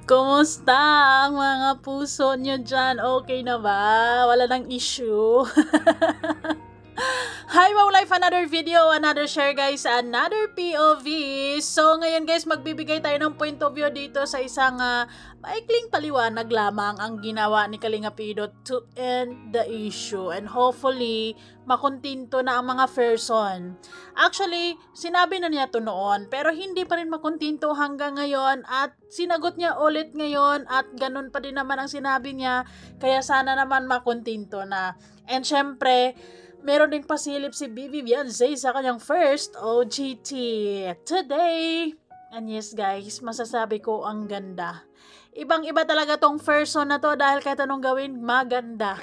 Kumusta ang mga puso nyo dyan? Okay na ba? Wala nang issue? Hi Wow Life! Another video, another share guys, another POV. So ngayon guys, magbibigay tayo ng point of view dito sa isang maikling paliwanag lamang ang ginawa ni Kalinga Pidot to end the issue. And hopefully, makontinto na ang mga person. Actually, sinabi na niya to noon, pero hindi pa rin makontinto hanggang ngayon at sinagot niya ulit ngayon at ganun pa din naman ang sinabi niya. Kaya sana naman makontinto na. And syempre, meron ding pasilip si Vivienne-Z sa kanyang first OGT today. And yes guys, masasabi ko ang ganda. Ibang-iba talaga tong person na to dahil kahit anong gawin, maganda.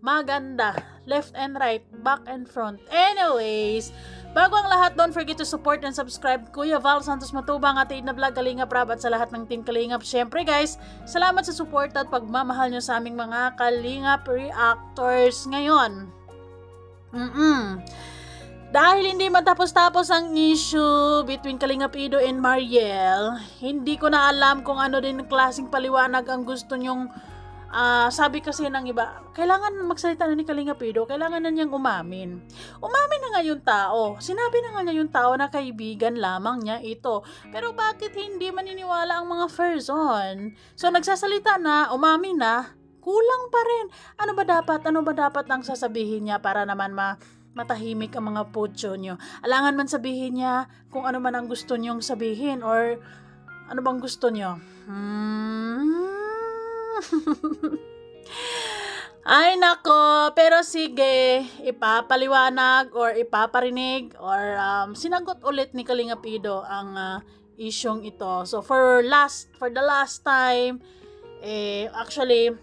Maganda. Left and right, back and front. Anyways, bago ang lahat, don't forget to support and subscribe. Kuya Val Santos Matubang, Ate Edna Vlog, Kalingap Rab at sa lahat ng Team Kalingap. Siyempre guys, salamat sa support at pagmamahal nyo sa aming mga Kalingap reactors ngayon. Dahil hindi matapos-tapos ang issue between Kalinga Pido and Mariel, hindi ko na alam kung ano din klaseng paliwanag ang gusto nyong sabi kasi ng iba, kailangan magsalita na ni Kalinga Pido, kailangan na niyang umamin. Umamin na nga yung tao. Sinabi na nga niya yung tao na kaibigan lamang niya ito. Pero bakit hindi maniniwala ang mga person? So nagsasalita na, umamin na, kulang pa rin. Ano ba dapat ang sasabihin niya para naman matahimik ang mga putyo nyo? Alangan man sabihin niya kung ano man ang gusto nyong sabihin or ano bang gusto nyo? Ay nako, pero sige, ipapaliwanag or ipaparinig or sinagot ulit ni Kalinga Pido ang isyong ito. So for the last time, actually,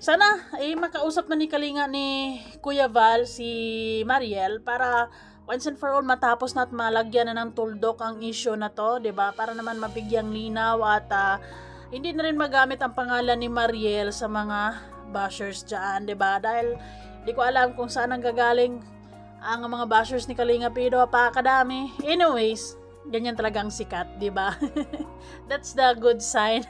sana makausap na ni Kalinga ni Kuya Val si Mariel para once and for all matapos na at malagyan na ng tuldok ang issue na to, 'di ba? Para naman mabigyang linaw at hindi na rin magamit ang pangalan ni Mariel sa mga bashers diyan, 'di ba? Dahil di ko alam kung saan ang gagaling ang mga bashers ni Kalinga Pido, kadami. Anyways, ganyan talagang sikat, 'di ba? That's the good sign.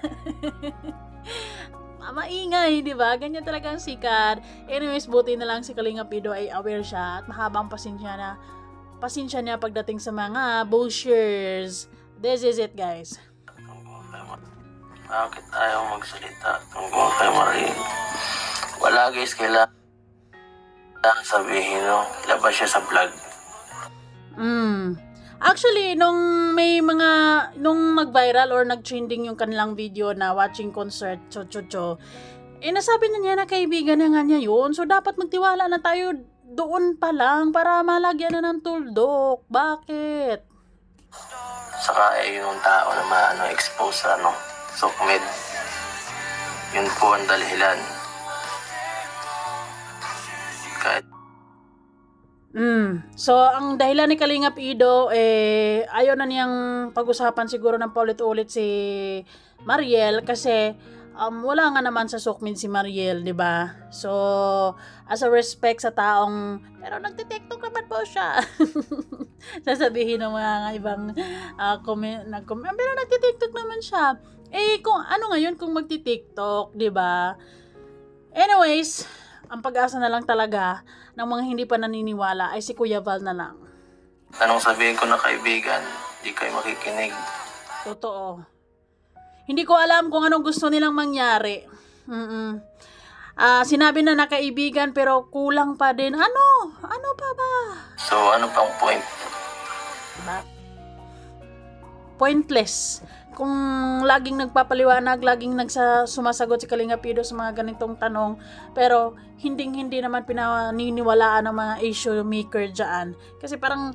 Maingay, di ba? Ganyan talaga ang sikat. Anyways, buti na lang si Kalinga Pido ay aware siya at mahabang pasensya niya pagdating sa mga bushers. This is it, guys. Bakit ayaw magsalita tungkol kay Mariel? Wala guys, kailangan sabihin, no? Ilabas siya sa vlog. Actually, nung nag-viral or nag-trending yung kanilang video na watching concert, nasabi na niya na kaibigan na nga niya yun. So, dapat magtiwala na tayo doon pa lang para malagyan na ng tuldok. Bakit? Saka yung tao na expose sa sukmed. Yun po ang dalilan. Kahit So, ang dahilan ni Kalinga Pido, ayaw na niyang pag-usapan siguro ng paulit-ulit si Mariel kasi wala nga naman sa sukmin si Mariel, di ba? So, as a respect sa taong, pero nagtitiktok naman po siya. Sasabihin ng mga ibang pero nagtitiktok naman siya. Kung ano ngayon kung magtitiktok, di ba? Anyways, ang pag-asa na lang talaga ng mga hindi pa naniniwala ay si Kuya Val na lang. Anong sabihin ko na kaibigan, di kayo makikinig. Totoo. Hindi ko alam kung anong gusto nilang mangyari. Sinabi na kaibigan pero kulang pa din. Ano pa ba? So ano pang point? Diba? Pointless. Kung laging nagpapaliwanag, laging sumasagot si Kalinga Pido sa mga ganitong tanong, pero hindi naman pinaniniwalaan ng mga issue maker dyan. Kasi parang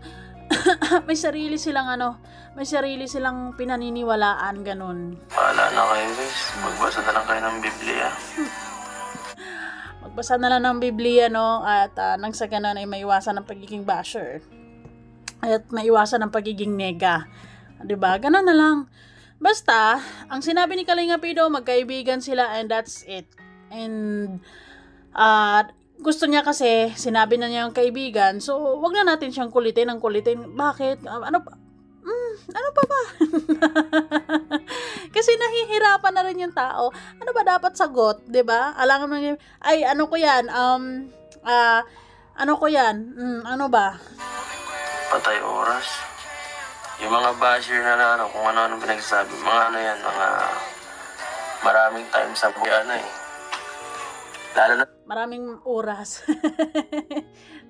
may sarili silang pinaniniwalaan, ganun. Paala na kayo guys, magbasa na lang kayo ng Biblia. Magbasa na lang ng Biblia, no? At nang sa ganun ay maiwasan ng pagiging basher. At maiwasan ng pagiging nega. Diba? Ganun na lang. Basta, ang sinabi ni Kalinga Pido, magkaibigan sila and that's it. And gusto niya kasi, sinabi na niya ang kaibigan, so wag na natin siyang kulitin. Bakit? Ano pa ba? Kasi nahihirapan na rin yung tao. Ano ba dapat sagot, 'di ba? Alam mo ay ano ko 'yan, ano ko 'yan? Ano ba? Patay oras. Yung mga basher na ano, kung ano-ano pinagsasabi, mga ano yan, mga maraming time sa buhay, ano eh. Lalo na Maraming oras.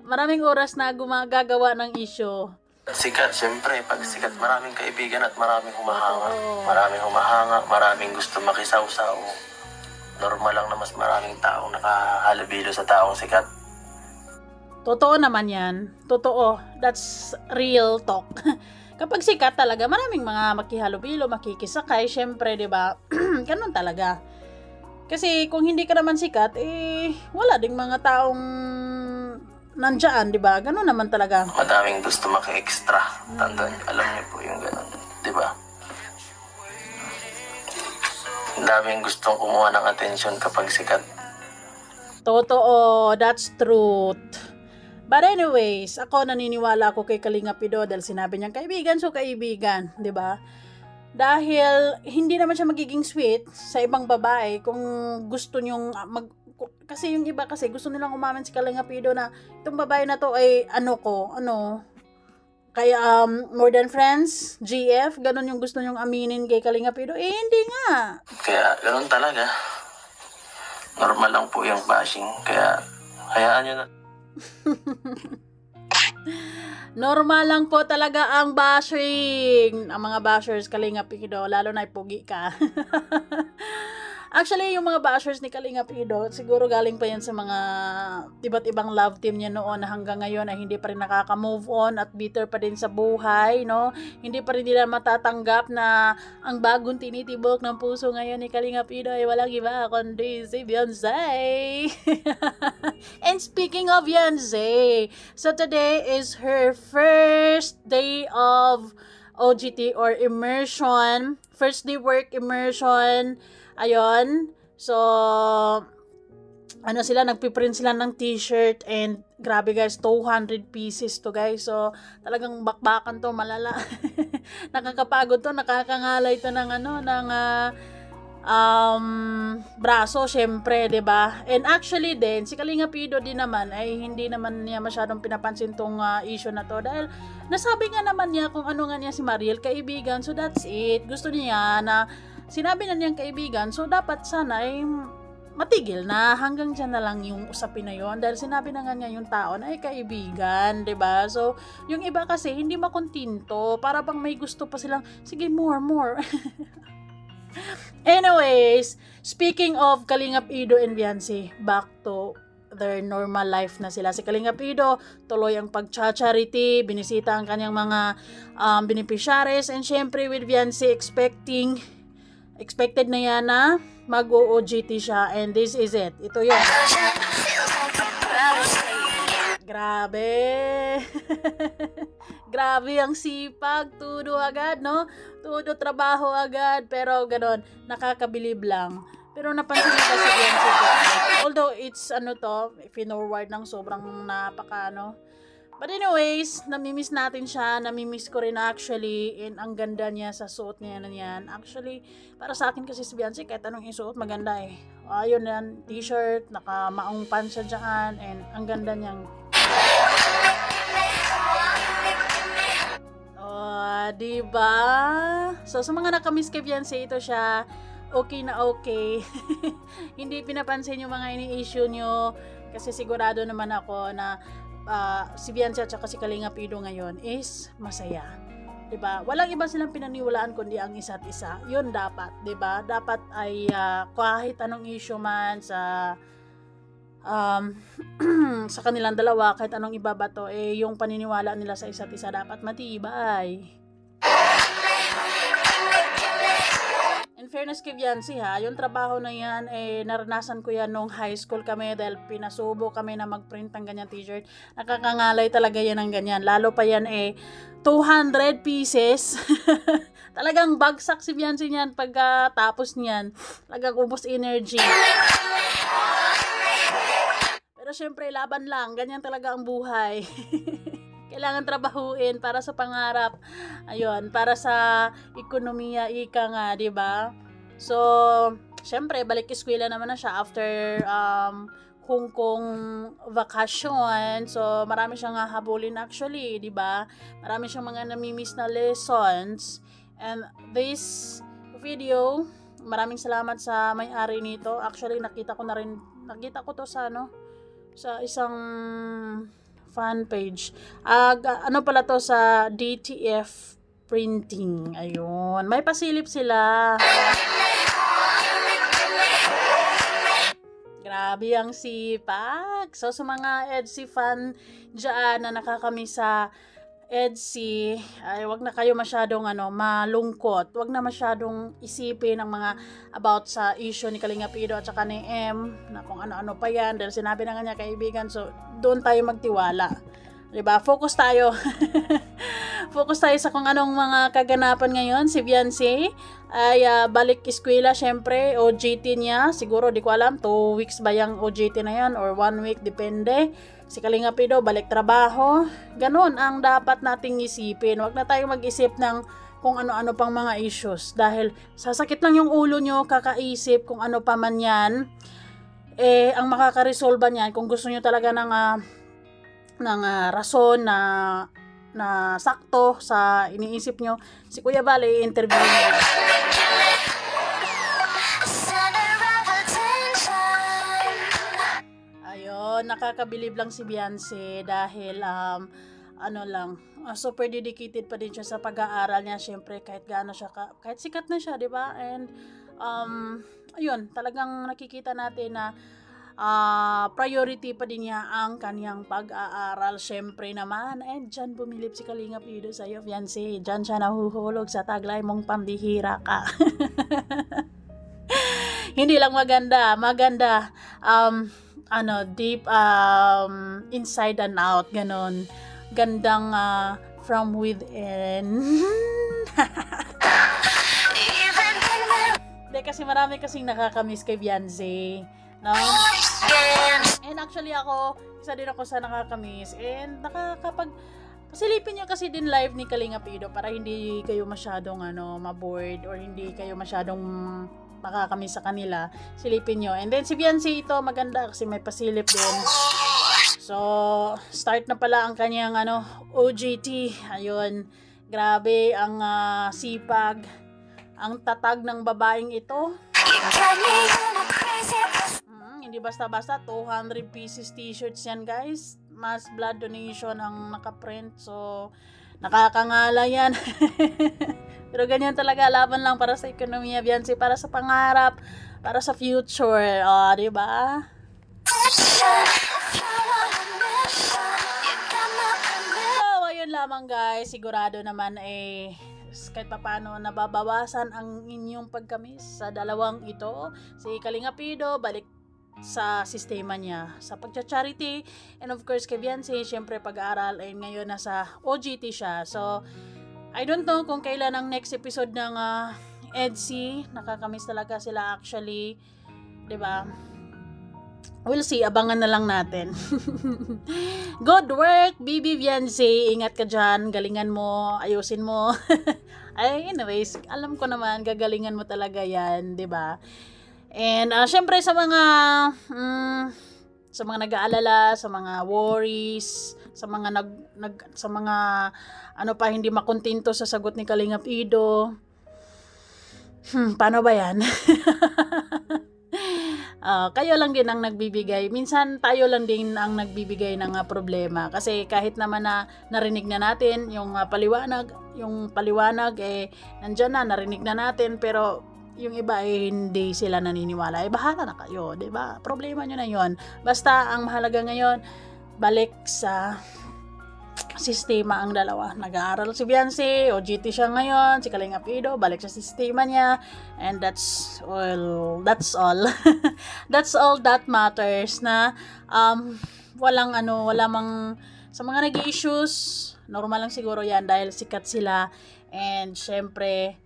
Maraming oras na gumagawa ng issue. sikat, syempre, pag sikat, maraming kaibigan at maraming humahanga. Maraming humahanga, maraming gusto makisawsaw. Normal lang na mas maraming taong nakahalubilo sa taong sikat. Totoo naman yan. Totoo. That's real talk. Kapag sikat talaga, maraming mga makihalubilo, makikisakay, syempre, di ba? Ganun talaga. Kasi kung hindi ka naman sikat, wala ding mga taong nandyan, di ba? Ganun naman talaga. Madaming gusto maki-extra. Tandaan niyo, alam niyo po yung ganun, di ba? Daming gustong kumuha ng atensyon kapag sikat. Totoo, that's truth. But anyways, ako naniniwala ako kay Kalinga Pido dahil sinabi niyang kaibigan, so kaibigan, di ba? Dahil hindi naman siya magiging sweet sa ibang babae kung gusto niyong kasi yung iba kasi gusto nilang umamin si Kalinga Pido na itong babae na to ay kaya more than friends, GF, ganun yung gusto niyong aminin kay Kalinga Pido. Hindi nga. Kaya ganun talaga. Normal lang po yung bashing. Kaya hayaan niyo na. Normal lang po talaga ang bashing. Ang mga bashers Kalinga Pido, lalo na ipugi ka. Actually, yung mga bashers ni Kalinga Pido, siguro galing pa yan sa mga iba't ibang love team niya noon na hanggang ngayon ay hindi pa rin nakaka-move on at bitter pa din sa buhay, no? Hindi pa rin nila matatanggap na ang bagong tinitibok ng puso ngayon ni Kalinga Pido ay walang iba kundi si Beyonce. And speaking of Beyonce, so today is her first day of OJT or immersion, first day work immersion. Ayun. So, nagpiprint sila ng t-shirt and grabe guys, 200 pieces to guys. So, talagang bakbakan to, malala. Nakakapagod to, nakakangalay to ng braso, syempre, 'di ba? And actually din, si Kalinga Pido din naman ay hindi naman niya masyadong pinapansin tong issue na to dahil nasabi nga naman niya kung ano nga niya si Mariel, kaibigan. So, that's it. Gusto niya na sinabi na niyang kaibigan, so dapat sana ay matigil na hanggang dyan na lang yung usapin na yon dahil sinabi na nga niya yung tao na ay kaibigan, 'di ba? So, yung iba kasi hindi makontinto, para bang may gusto pa silang, sige, more. Anyways, speaking of Kalinga Pido and Beyonce, back to their normal life na sila. Si Kalinga Pido, tuloy ang pag-charity, binisita ang kanyang mga beneficiaries, and syempre with Beyonce expected na yan na mag-OJT siya, and this is it. Ito yun. Grabe. Grabe ang sipag. Tudo agad, no? Tudo trabaho agad. Pero ganon, nakakabilib lang. Pero napansin niyo ba si Beyonce? Although it's finorward ng sobrang napaka But anyways, namimiss natin siya. Namimiss ko rin actually. And ang ganda niya sa suot niya na yan. Actually, para sa akin kasi si Beyonce, kahit anong isuot, maganda eh. Ayun yan, t-shirt, naka-maong pants siya dyan. And ang ganda niyang. Diba? So, sa mga nakamiss kay Beyonce, ito siya. Okay na okay. Hindi pinapansin yung mga ini-issue nyo. Kasi sigurado naman ako na si Beyonce at saka si Kalinga Pido ngayon is masaya. 'Di ba? Walang iba silang pinaniwalaan kundi ang isa't isa. 'Yun dapat, 'di ba? Dapat ay kahit anong issue man sa sa kanilang dalawa, kahit anong ibabato, yung paniniwala nila sa isa't isa dapat matibay. In fairness kay Beyonce yung trabaho na yan, naranasan ko yan nung high school kami dahil pinasubo kami na mag-print ng ganyan t-shirt. Nakakangalay talaga yan ng ganyan. Lalo pa yan 200 pieces. Talagang bagsak si Beyonce niyan pagkatapos niyan. Talagang ubos energy. Pero syempre, laban lang. Ganyan talaga ang buhay. kailangan trabahuin para sa pangarap. Ayun, para sa ekonomiya, ika nga, di ba? So, syempre, balik eskwela naman na siya after Hong Kong vacation. So, marami siyang hahabulin actually, di ba? Marami siyang mga namimiss na lessons. And this video, maraming salamat sa may-ari nito. Actually, nakita ko to sa sa isang fan page. Ano pala to, sa DTF Printing. Ayun. May pasilip sila. Grabe ang sipag. So, sa mga EDSI fan dyan na nakakamiss sa EDSI, ay wag na kayo masyadong malungkot. Wag na masyadong isipin ang mga about sa issue ni Kalingap Ido at saka ni M, na kung ano-ano pa yan, dahil sinabi na nga niya kaibigan. So, doon tayo magtiwala. Diba? Focus tayo. Focus tayo sa kung anong mga kaganapan ngayon. Si Beyonce ay balik eskwela, syempre. OJT niya, siguro, di ko alam, 2 weeks ba yung OJT na yan or 1 week, depende. Si Kalingap Ido, balik trabaho. Ganon ang dapat nating isipin. Huwag na tayong mag-isip ng kung ano-ano pang mga issues. Dahil sasakit lang yung ulo nyo, kakaisip kung ano pa man yan. Ang makakaresolba niyan, kung gusto nyo talaga ng rason na sakto sa iniisip nyo, si Kuya Bale, interview nyo. Nakakabilib lang si Beyonce dahil super dedicated pa din siya sa pag-aaral niya. Syempre, kahit gaano siya kahit sikat na siya, 'di ba? And ayun, talagang nakikita natin na priority pa din niya ang kaniyang pag-aaral. Syempre naman, and dyan bumilip si Kalingap Ido sa iyo, Beyonce. Dyan siya nahuhulog sa taglay mong pambihira ka. Hindi lang maganda deep inside and out, ganon. Gandang from within. Hindi, kasi marami kasing nakakamiss kay Beyonce, no? And actually ako, isa din ako sa nakakamiss, and pasilipin nyo kasi din live ni Kalingap Ido para hindi kayo masyadong mabored or hindi kayo masyadong makakamiss sa kanila. Silipin nyo. And then si Beyonce, ito maganda kasi may pasilip din. So, start na pala ang kanyang OJT. Ayun. Grabe ang sipag, ang tatag ng babaeng ito. Hindi basta-basta. 200 pieces t-shirts yan, guys. Mass blood donation ang nakaprint. So, nakakangala yan. Pero ganyan talaga, laban lang para sa ekonomiya, Beyonce, para sa pangarap, para sa future. Di ba? So, ayun lamang, guys. Sigurado naman kahit paano nababawasan ang inyong pagkamis sa dalawang ito. Si Kalingap Ido, balik sa sistema niya sa pagcha-charity, and of course kay Beyonce, syempre pag-aaral, and ngayon nasa OJT siya. So, I don't know kung kailan ang next episode ng EDSI. Nakakamiss talaga sila actually. 'Di ba? We'll see. Abangan na lang natin. Good work, Bibi Beyonce. Ingat ka dyan. Galingan mo. Ayusin mo. Anyways, alam ko naman, gagalingan mo talaga yan. 'Di ba? And syempre sa mga nag-aalala, sa mga worries, sa mga hindi makontento sa sagot ni Kalingap Ido. Paano ba yan? Kayo lang din ang nagbibigay. Minsan tayo lang din ang nagbibigay ng problema. Kasi kahit naman na narinig na natin yung paliwanag, nandyan na, narinig na natin, pero yung iba hindi sila naniniwala. Bahala na kayo, 'di ba? Problema nyo na 'yon. Basta ang mahalaga ngayon, balik sa sistema ang dalawa. Nag-aaral si Beyonce, OJT siya ngayon, si Kalingap Ido, balik sa sistema niya, and that's all. That's all that matters, na walang sa mga nag-i-issues, normal lang siguro 'yan dahil sikat sila, and syempre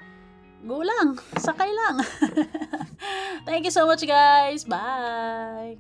gulang, sakay lang. Thank you so much, guys. Bye!